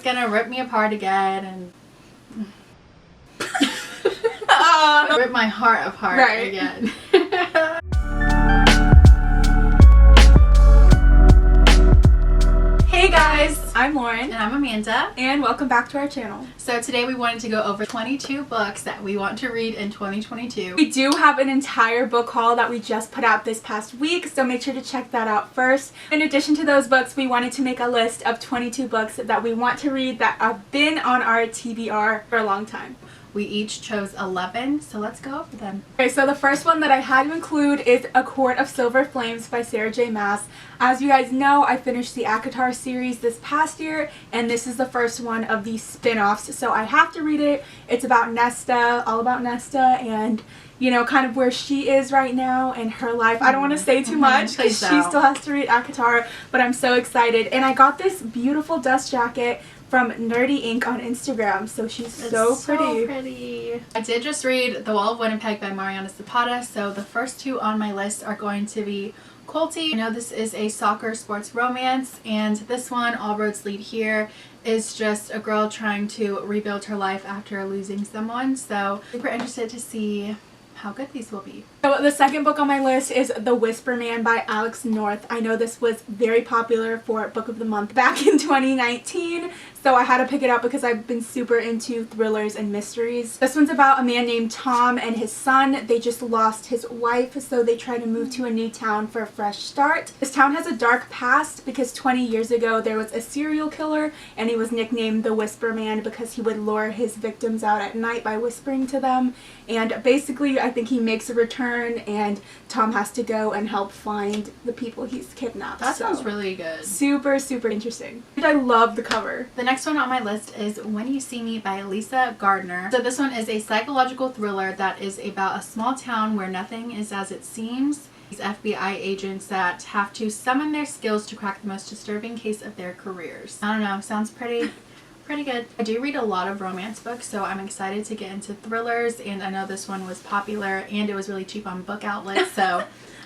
gonna rip me apart again and rip my heart apart again. Hey guys, I'm Lauren. And I'm Amanda. And welcome back to our channel. So today we wanted to go over 22 books that we want to read in 2022. We do have an entire book haul that we just put out this past week, so make sure to check that out first. In addition to those books, we wanted to make a list of 22 books that we want to read that have been on our TBR for a long time. We each chose 11, so let's go over them. Okay, so the first one that I had to include is A Court of Silver Flames by Sarah J. Maas. As you guys know, I finished the ACOTAR series this past year, and this is the first one of the spin-offs, so I have to read it. It's about Nesta, all about Nesta, and you know, kind of where she is right now in her life. I don't want to say too much because she still has to read ACOTAR, but I'm so excited. And I got this beautiful dust jacket from Nerdy Ink on Instagram, so she's so pretty. I did just read The Wall of Winnipeg by Mariana Zapata, so the first two on my list are going to be Colty. I know this is a soccer sports romance, and this one, All Roads Lead Here, is just a girl trying to rebuild her life after losing someone, so super interested to see how good these will be. So the second book on my list is The Whisper Man by Alex North. I know this was very popular for Book of the Month back in 2019, so I had to pick it up because I've been super into thrillers and mysteries. This one's about a man named Tom and his son. They just lost his wife, so they try to move to a new town for a fresh start. This town has a dark past because 20 years ago there was a serial killer, and he was nicknamed the Whisper Man because he would lure his victims out at night by whispering to them. And basically I think he makes a return, and Tom has to go and help find the people he's kidnapped. That sounds really good. Super, super interesting. I love the cover. The next one on my list is When You See Me by Lisa Gardner. So this one is a psychological thriller that is about a small town where nothing is as it seems. These FBI agents that have to summon their skills to crack the most disturbing case of their careers. I don't know, sounds pretty good. I do read a lot of romance books, so I'm excited to get into thrillers, and I know this one was popular and it was really cheap on Book Outlet, so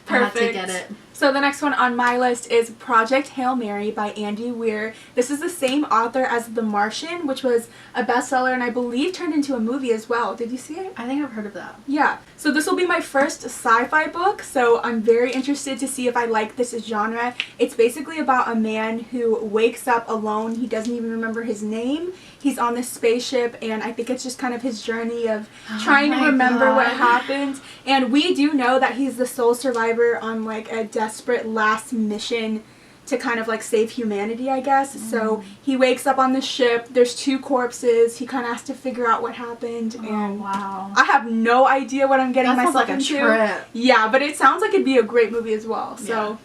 I had to get it. So the next one on my list is Project Hail Mary by Andy Weir. This is the same author as The Martian, which was a bestseller and I believe turned into a movie as well. Did you see it? I think I've heard of that. Yeah. So this will be my first sci-fi book, so I'm very interested to see if I like this genre. It's basically about a man who wakes up alone. He doesn't even remember his name. He's on this spaceship, and I think it's just kind of his journey of trying to remember what happened. And we do know that he's the sole survivor on like a desperate last mission to kind of like save humanity, I guess. So he wakes up on the ship, there's two corpses, he kind of has to figure out what happened, and wow, I have no idea what I'm getting myself into. Trip. Yeah, but it sounds like it'd be a great movie as well, so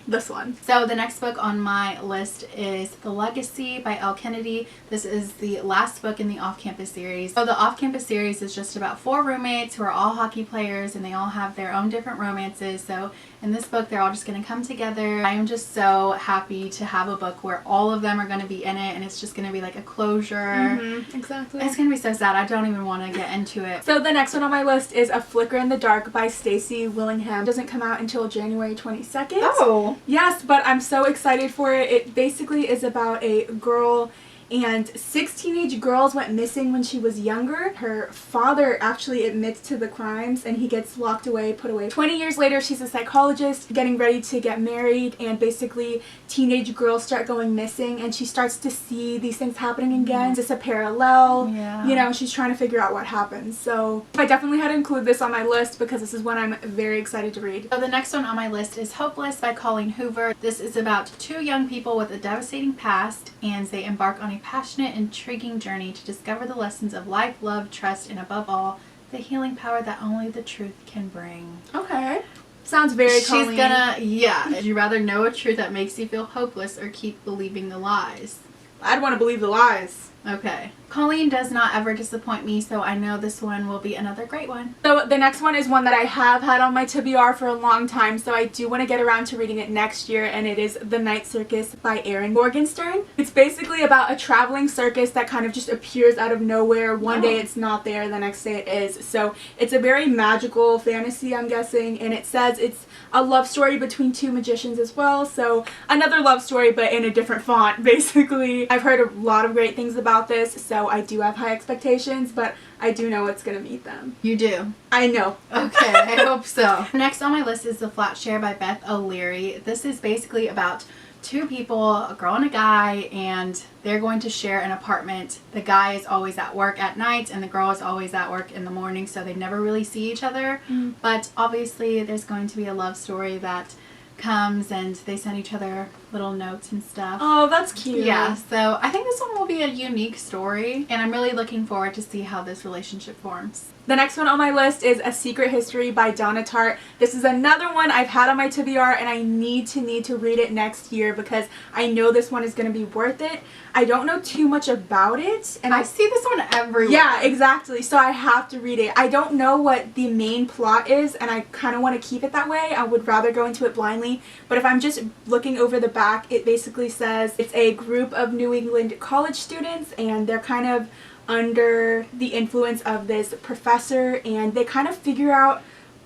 this one. So the next book on my list is The Legacy by Elle Kennedy. This is the last book in the Off-Campus series. So the Off-Campus series is just about 4 roommates who are all hockey players, and they all have their own different romances. So in this book, they're all just going to come together. I am just so happy to have a book where all of them are going to be in it, and it's just going to be like a closure. Exactly. It's going to be so sad. I don't even want to get into it. So the next one on my list is A Flicker in the Dark by Stacey Willingham. It doesn't come out until January 22nd. Oh. Yes, but I'm so excited for it. It basically is about a girl, and 6 teenage girls went missing when she was younger. Her father actually admits to the crimes, and he gets locked away, put away. 20 years later, she's a psychologist getting ready to get married, and basically teenage girls start going missing, and she starts to see these things happening again. Is this a parallel? Yeah. You know, she's trying to figure out what happens. So I definitely had to include this on my list because this is one I'm very excited to read. So the next one on my list is Hopeless by Colleen Hoover. This is about 2 young people with a devastating past, and they embark on a passionate, intriguing journey to discover the lessons of life, love, trust, and above all, the healing power that only the truth can bring. Okay. Sounds very Colleen. She's gonna, yeah. Would you rather know a truth that makes you feel hopeless or keep believing the lies? I'd want to believe the lies. Okay. Colleen does not ever disappoint me, so I know this one will be another great one. So the next one is one that I have had on my TBR for a long time, so I do want to get around to reading it next year, and it is The Night Circus by Erin Morgenstern. It's basically about a traveling circus that kind of just appears out of nowhere. One day it's not there, the next day it is. So it's a very magical fantasy, I'm guessing, and it says it's a love story between two magicians as well, so another love story but in a different font, basically. I've heard a lot of great things about this, so I do have high expectations, but I do know it's going to meet them. You do? I know. Okay, I hope so. Next on my list is The Flat Share by Beth O'Leary. This is basically about two people, a girl and a guy, and they're going to share an apartment. The guy is always at work at night and the girl is always at work in the morning, so they never really see each other. But obviously there's going to be a love story that comes and they send each other little notes and stuff. Oh, that's cute. Yeah, so I think this one will be a unique story, and I'm really looking forward to see how this relationship forms. The next one on my list is A Secret History by Donna Tartt. This is another one I've had on my TBR, and I need to read it next year because I know this one is going to be worth it. I don't know too much about it, and I see this one everywhere. Yeah, exactly. So I have to read it. I don't know what the main plot is, and I kind of want to keep it that way. I would rather go into it blindly, but if I'm just looking over the back, it basically says it's a group of New England college students, and they're kind of under the influence of this professor, and they kind of figure out,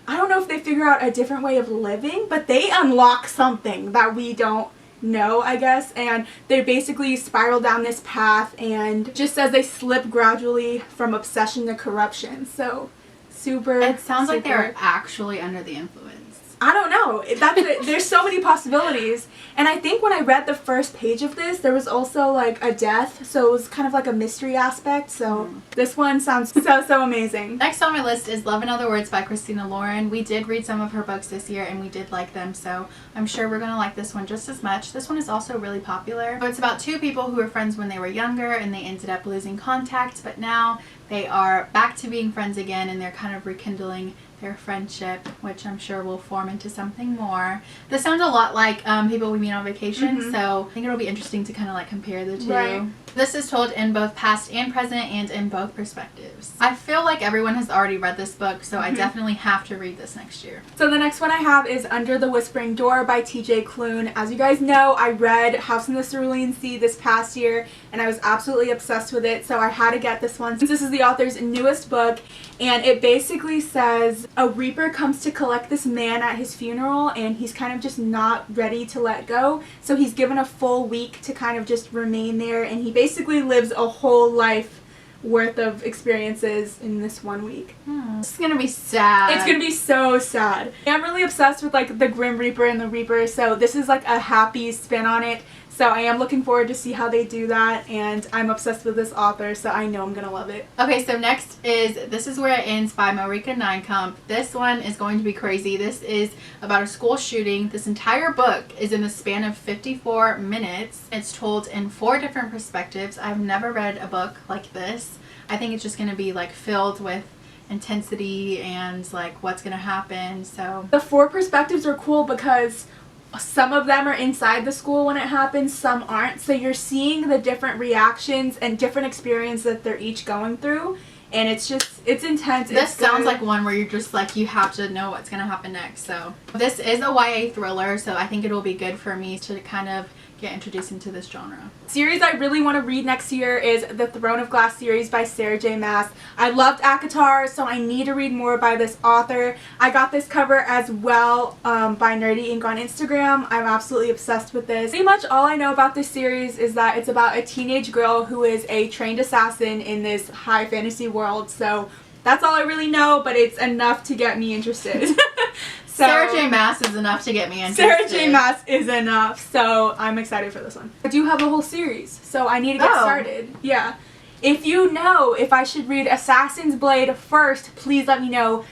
I don't know if they figure out a different way of living, but they unlock something that we don't know, I guess, and they basically spiral down this path, and just as they slip gradually from obsession to corruption. So super. It sounds like they're actually under the influence. I don't know. That's it. There's so many possibilities. And I think when I read the first page of this, there was also like a death, so it was kind of like a mystery aspect. So this one sounds so amazing. Next on my list is Love in Other Words by Christina Lauren. We did read some of her books this year and we did like them, so I'm sure we're going to like this one just as much. This one is also really popular. So it's about two people who were friends when they were younger and they ended up losing contact, but now they are back to being friends again and they're kind of rekindling their friendship, which I'm sure will form into something more. This sounds a lot like People We Meet on Vacation, so I think it'll be interesting to kind of like compare the two. Right. This is told in both past and present and in both perspectives. I feel like everyone has already read this book, so I definitely have to read this next year. So the next one I have is Under the Whispering Door by TJ Klune. As you guys know, I read House in the Cerulean Sea this past year, and I was absolutely obsessed with it, so I had to get this one since this is the author's newest book, and it basically says a reaper comes to collect this man at his funeral, and he's kind of just not ready to let go, so he's given a full week to kind of just remain there, and he basically lives a whole life worth of experiences in this 1 week. This is gonna be sad. It's gonna be so sad. I'm really obsessed with like the Grim Reaper and the Reaper, so this is like a happy spin on it. So I am looking forward to see how they do that, and I'm obsessed with this author, so I know I'm gonna love it. Okay, so next is This Is Where It Ends by Marika Nijkamp. This one is going to be crazy. This is about a school shooting. This entire book is in the span of 54 minutes. It's told in 4 different perspectives. I've never read a book like this. I think it's just going to be like filled with intensity and like what's going to happen. So the 4 perspectives are cool because some of them are inside the school when it happens, some aren't. So you're seeing the different reactions and different experiences that they're each going through. And it's intense. This sounds like one where you're just like, you have to know what's going to happen next. So this is a YA thriller, so I think it'll be good for me to kind of get introduced into this genre. Series I really want to read next year is the Throne of Glass series by Sarah J. Maas. I loved ACOTAR, so I need to read more by this author. I got this cover as well by Nerdy Ink on Instagram. I'm absolutely obsessed with this. Pretty much all I know about this series is that it's about a teenage girl who is a trained assassin in this high fantasy world, so that's all I really know, but it's enough to get me interested. So, Sarah J. Maas is enough to get me interested. Sarah J. Maas is enough, so I'm excited for this one. I do have a whole series, so I need to get started. Yeah. If you know if I should read Assassin's Blade first, please let me know.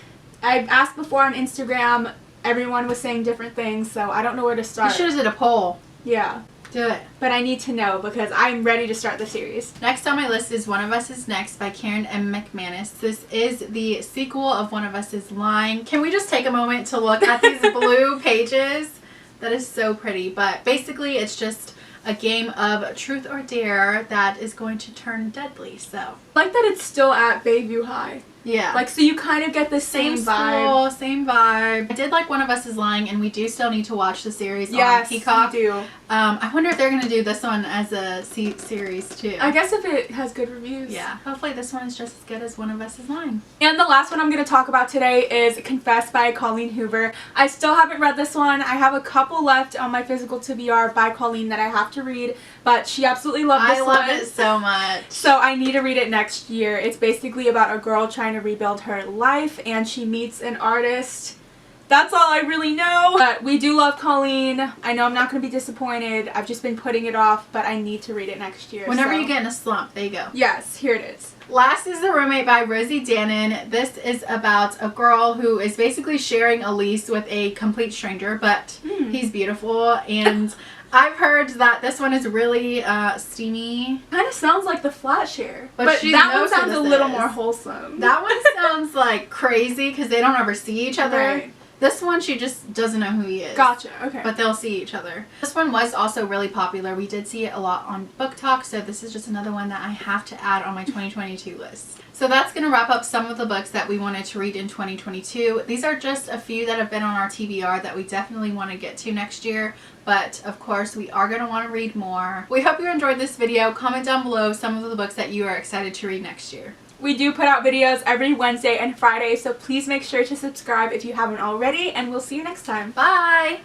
I've asked before on Instagram. Everyone was saying different things, so I don't know where to start. You should have did a poll. Yeah. Do it. But I need to know because I'm ready to start the series. Next on my list is One of Us is Next by Karen M. McManus. This is the sequel of One of Us is Lying. Can we just take a moment to look at these blue pages? That is so pretty. But basically it's just a game of truth or dare that is going to turn deadly. So I like that it's still at Bayview High. yeah, Like, so you kind of get the same vibe. school, same vibe. I did like One of Us is Lying, and we do still need to watch the series on Peacock. We do. I wonder if they're going to do this one as a series too. I guess if it has good reviews. Yeah, hopefully this one is just as good as One of Us is Lying. And the last one I'm going to talk about today is Confess by Colleen Hoover. I still haven't read this one. I have a couple left on my physical TBR by Colleen that I have to read, but she absolutely loved this one. I love it so much. So I need to read it next year. It's basically about a girl trying to rebuild her life, and she meets an artist. That's all I really know. But we do love Colleen. I know I'm not going to be disappointed. I've just been putting it off, but I need to read it next year. Whenever you get in a slump, there you go. Yes, here it is. Last is The Roommate by Rosie Dannon. This is about a girl who is basically sharing a lease with a complete stranger, but he's beautiful, and I've heard that this one is really steamy. Kind of sounds like The Flat Share, But but she that one knows who sounds a this little is. more wholesome. That one sounds like crazy because they don't ever see each other. Right. This one, she just doesn't know who he is. Gotcha, okay. But they'll see each other. This one was also really popular. We did see it a lot on Book Talk, so this is just another one that I have to add on my 2022 list. So that's going to wrap up some of the books that we wanted to read in 2022. These are just a few that have been on our TBR that we definitely want to get to next year. But of course, we are going to want to read more. We hope you enjoyed this video. Comment down below some of the books that you are excited to read next year. We do put out videos every Wednesday and Friday, so please make sure to subscribe if you haven't already, and we'll see you next time. Bye!